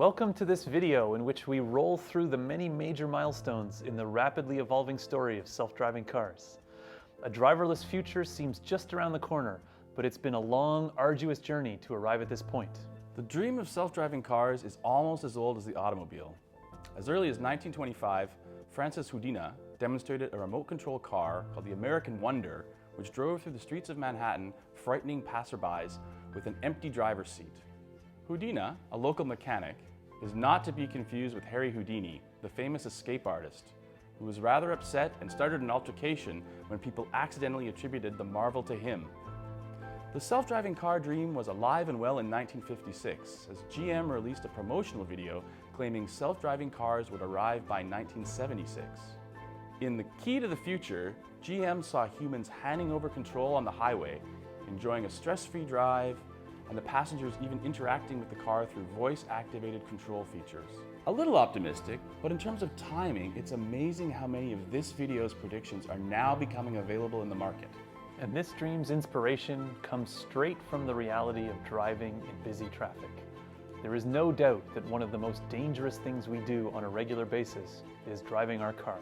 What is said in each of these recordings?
Welcome to this video in which we roll through the many major milestones in the rapidly evolving story of self-driving cars. A driverless future seems just around the corner, but it's been a long, arduous journey to arrive at this point. The dream of self-driving cars is almost as old as the automobile. As early as 1925, Francis Houdina demonstrated a remote control car called the American Wonder, which drove through the streets of Manhattan, frightening passerbys with an empty driver's seat. Houdina, a local mechanic, is not to be confused with Harry Houdini, the famous escape artist, who was rather upset and started an altercation when people accidentally attributed the marvel to him. The self-driving car dream was alive and well in 1956, as GM released a promotional video claiming self-driving cars would arrive by 1976. In The Key to the Future, GM saw humans handing over control on the highway, enjoying a stress-free drive, and the passengers even interacting with the car through voice-activated control features. A little optimistic, but in terms of timing, it's amazing how many of this video's predictions are now becoming available in the market. And this dream's inspiration comes straight from the reality of driving in busy traffic. There is no doubt that one of the most dangerous things we do on a regular basis is driving our car.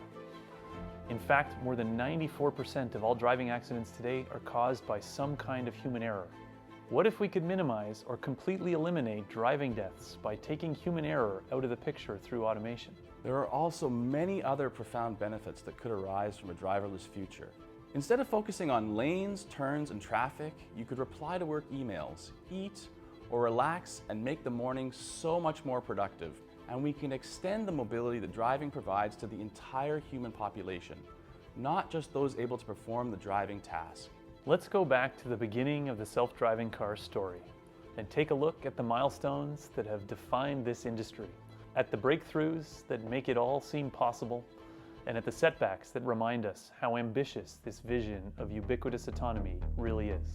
In fact, more than 94% of all driving accidents today are caused by some kind of human error. What if we could minimize or completely eliminate driving deaths by taking human error out of the picture through automation? There are also many other profound benefits that could arise from a driverless future. Instead of focusing on lanes, turns, and traffic, you could reply to work emails, eat, or relax and make the morning so much more productive. And we can extend the mobility that driving provides to the entire human population, not just those able to perform the driving task. Let's go back to the beginning of the self-driving car story and take a look at the milestones that have defined this industry, at the breakthroughs that make it all seem possible, and at the setbacks that remind us how ambitious this vision of ubiquitous autonomy really is.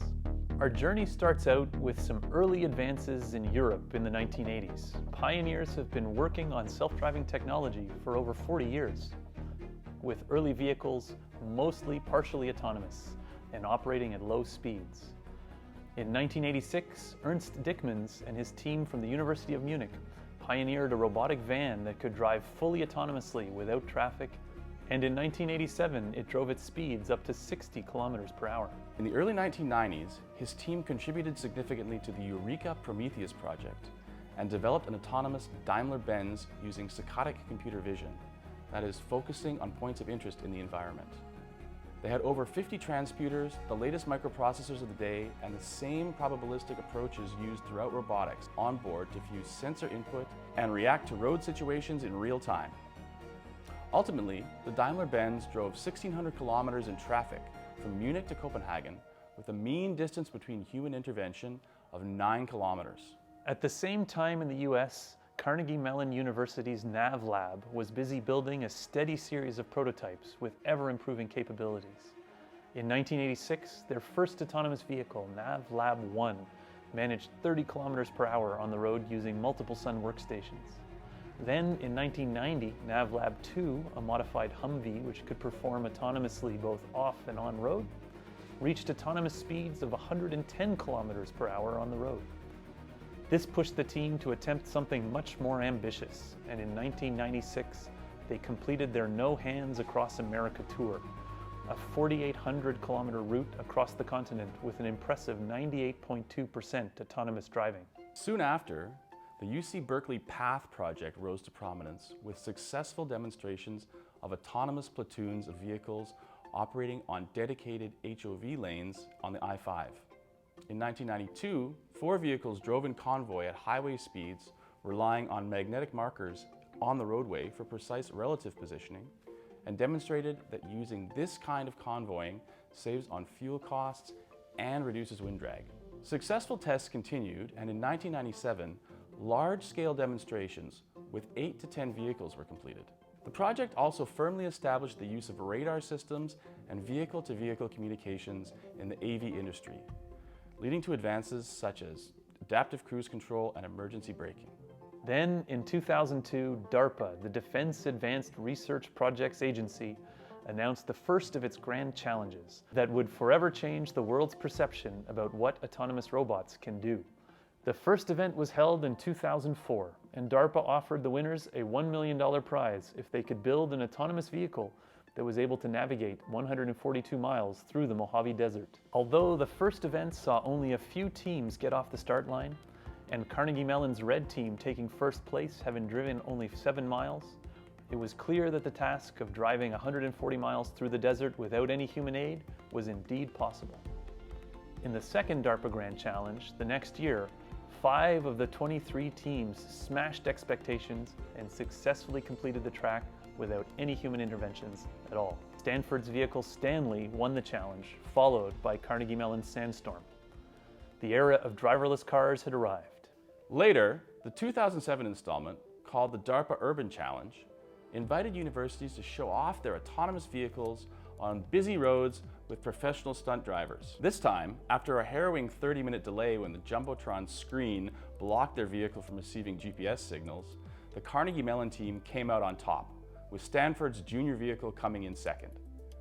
Our journey starts out with some early advances in Europe in the 1980s. Pioneers have been working on self-driving technology for over 40 years, with early vehicles mostly partially autonomous and operating at low speeds. In 1986, Ernst Dickmanns and his team from the University of Munich pioneered a robotic van that could drive fully autonomously without traffic, and in 1987 it drove its speeds up to 60 kilometers per hour. In the early 1990s, his team contributed significantly to the Eureka Prometheus project and developed an autonomous Daimler-Benz using saccadic computer vision, that is, focusing on points of interest in the environment. They had over 50 transputers, the latest microprocessors of the day, and the same probabilistic approaches used throughout robotics on board to fuse sensor input and react to road situations in real time. Ultimately, the Daimler-Benz drove 1,600 kilometers in traffic from Munich to Copenhagen with a mean distance between human intervention of 9 kilometers. At the same time in the US, Carnegie Mellon University's NAV lab was busy building a steady series of prototypes with ever-improving capabilities. In 1986, their first autonomous vehicle, NAV Lab 1, managed 30 kilometers per hour on the road using multiple Sun workstations. Then, in 1990, NAV Lab 2, a modified Humvee which could perform autonomously both off and on road, reached autonomous speeds of 110 kilometers per hour on the road. This pushed the team to attempt something much more ambitious, and in 1996, they completed their No Hands Across America tour, a 4,800 kilometer route across the continent with an impressive 98.2% autonomous driving. Soon after, the UC Berkeley PATH project rose to prominence with successful demonstrations of autonomous platoons of vehicles operating on dedicated HOV lanes on the I-5. In 1992, 4 vehicles drove in convoy at highway speeds, relying on magnetic markers on the roadway for precise relative positioning, and demonstrated that using this kind of convoying saves on fuel costs and reduces wind drag. Successful tests continued, and in 1997, large-scale demonstrations with 8 to 10 vehicles were completed. The project also firmly established the use of radar systems and vehicle-to-vehicle communications in the AV industry, leading to advances such as adaptive cruise control and emergency braking. Then, in 2002, DARPA, the Defense Advanced Research Projects Agency, announced the first of its grand challenges that would forever change the world's perception about what autonomous robots can do. The first event was held in 2004 and DARPA offered the winners a $1 million prize if they could build an autonomous vehicle that was able to navigate 142 miles through the Mojave Desert. Although the first event saw only a few teams get off the start line, and Carnegie Mellon's red team taking first place having driven only 7 miles, it was clear that the task of driving 140 miles through the desert without any human aid was indeed possible. In the second DARPA Grand Challenge, the next year, 5 of the 23 teams smashed expectations and successfully completed the track without any human interventions at all. Stanford's vehicle Stanley won the challenge, followed by Carnegie Mellon's Sandstorm. The era of driverless cars had arrived. Later, the 2007 installment, called the DARPA Urban Challenge, invited universities to show off their autonomous vehicles on busy roads with professional stunt drivers. This time, after a harrowing 30-minute delay when the Jumbotron screen blocked their vehicle from receiving GPS signals, the Carnegie Mellon team came out on top, with Stanford's junior vehicle coming in second.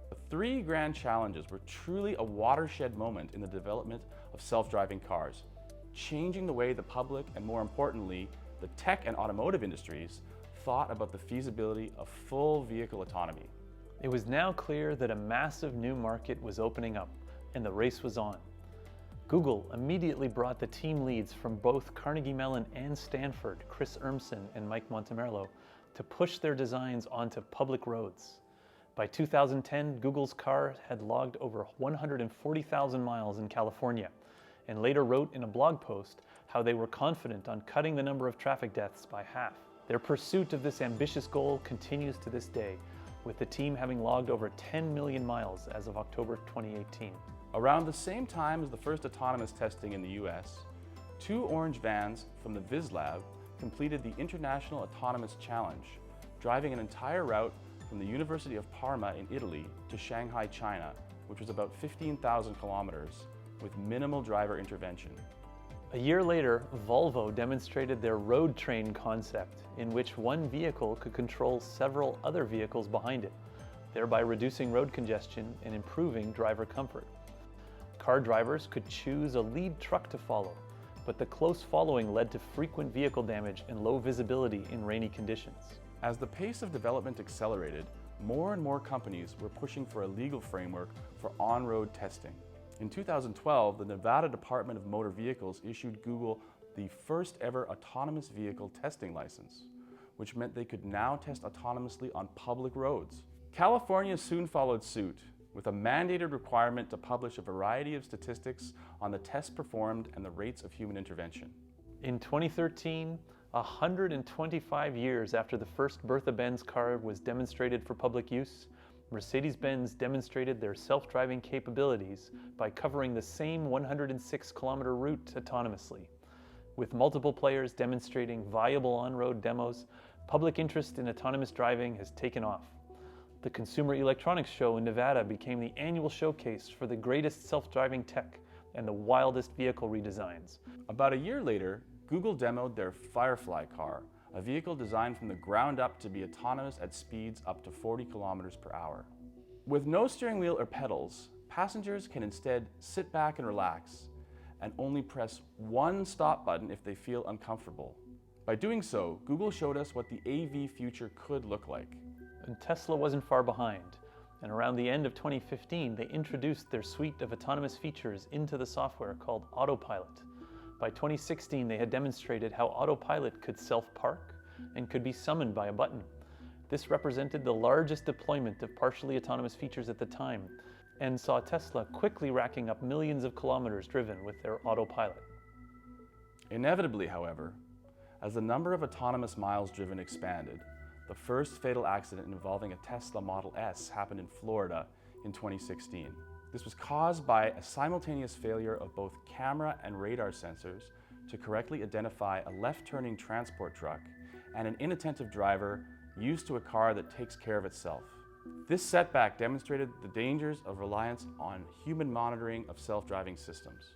The 3 grand challenges were truly a watershed moment in the development of self-driving cars, changing the way the public and, more importantly, the tech and automotive industries thought about the feasibility of full vehicle autonomy. It was now clear that a massive new market was opening up, and the race was on. Google immediately brought the team leads from both Carnegie Mellon and Stanford, Chris Urmson and Mike Montemerlo, to push their designs onto public roads. By 2010, Google's car had logged over 140,000 miles in California, and later wrote in a blog post how they were confident on cutting the number of traffic deaths by half. Their pursuit of this ambitious goal continues to this day, with the team having logged over 10 million miles as of October 2018. Around the same time as the first autonomous testing in the US, 2 orange vans from the VisLab completed the International Autonomous Challenge, driving an entire route from the University of Parma in Italy to Shanghai, China, which was about 15,000 kilometers, with minimal driver intervention. A year later, Volvo demonstrated their road train concept, in which one vehicle could control several other vehicles behind it, thereby reducing road congestion and improving driver comfort. Car drivers could choose a lead truck to follow, but the close following led to frequent vehicle damage and low visibility in rainy conditions. As the pace of development accelerated, more and more companies were pushing for a legal framework for on-road testing. In 2012, the Nevada Department of Motor Vehicles issued Google the first ever autonomous vehicle testing license, which meant they could now test autonomously on public roads. California soon followed suit, with a mandated requirement to publish a variety of statistics on the tests performed and the rates of human intervention. In 2013, 125 years after the first Bertha-Benz car was demonstrated for public use, Mercedes-Benz demonstrated their self-driving capabilities by covering the same 106-kilometer route autonomously. With multiple players demonstrating viable on-road demos, public interest in autonomous driving has taken off. The Consumer Electronics Show in Nevada became the annual showcase for the greatest self-driving tech and the wildest vehicle redesigns. About a year later, Google demoed their Firefly Car, a vehicle designed from the ground up to be autonomous at speeds up to 40 kilometers per hour. With no steering wheel or pedals, passengers can instead sit back and relax, and only press one stop button if they feel uncomfortable. By doing so, Google showed us what the AV future could look like. And Tesla wasn't far behind, and around the end of 2015, they introduced their suite of autonomous features into the software called Autopilot. By 2016, they had demonstrated how Autopilot could self-park and could be summoned by a button. This represented the largest deployment of partially autonomous features at the time, and saw Tesla quickly racking up millions of kilometers driven with their Autopilot. Inevitably, however, as the number of autonomous miles driven expanded, the first fatal accident involving a Tesla Model S happened in Florida in 2016. This was caused by a simultaneous failure of both camera and radar sensors to correctly identify a left-turning transport truck and an inattentive driver used to a car that takes care of itself. This setback demonstrated the dangers of reliance on human monitoring of self-driving systems.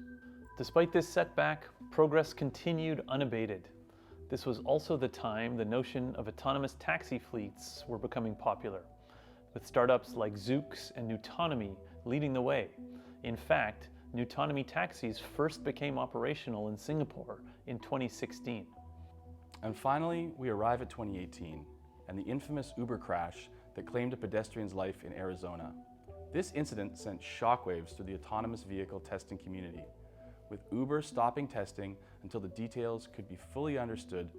Despite this setback, progress continued unabated. This was also the time the notion of autonomous taxi fleets were becoming popular, with startups like Zoox and Nutonomy leading the way. In fact, Nutonomy taxis first became operational in Singapore in 2016. And finally, we arrive at 2018 and the infamous Uber crash that claimed a pedestrian's life in Arizona. This incident sent shockwaves through the autonomous vehicle testing community, with Uber stopping testing until the details could be fully understood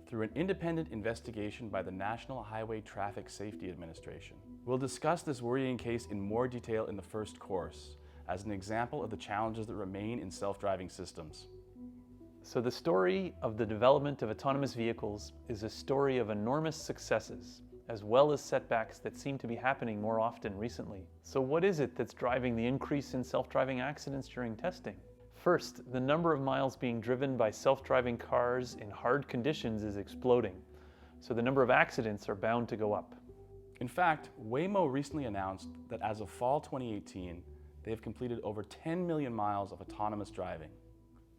through an independent investigation by the National Highway Traffic Safety Administration. We'll discuss this worrying case in more detail in the first course, as an example of the challenges that remain in self-driving systems. So the story of the development of autonomous vehicles is a story of enormous successes, as well as setbacks that seem to be happening more often recently. So what is it that's driving the increase in self-driving accidents during testing? First, the number of miles being driven by self-driving cars in hard conditions is exploding, so the number of accidents are bound to go up. In fact, Waymo recently announced that as of fall 2018, they have completed over 10 million miles of autonomous driving.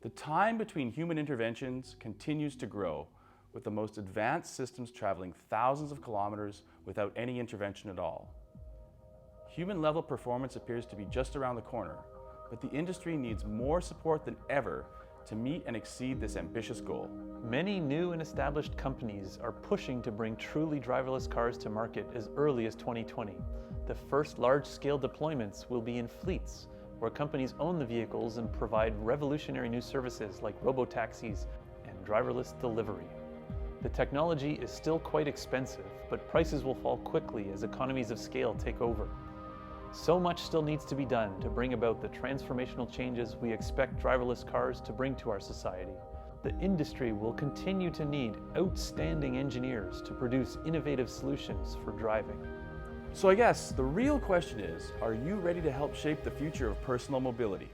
The time between human interventions continues to grow, with the most advanced systems traveling thousands of kilometers without any intervention at all. Human-level performance appears to be just around the corner, but the industry needs more support than ever to meet and exceed this ambitious goal. Many new and established companies are pushing to bring truly driverless cars to market as early as 2020. The first large-scale deployments will be in fleets, where companies own the vehicles and provide revolutionary new services like robotaxis and driverless delivery. The technology is still quite expensive, but prices will fall quickly as economies of scale take over. So much still needs to be done to bring about the transformational changes we expect driverless cars to bring to our society. The industry will continue to need outstanding engineers to produce innovative solutions for driving. So I guess the real question is, are you ready to help shape the future of personal mobility?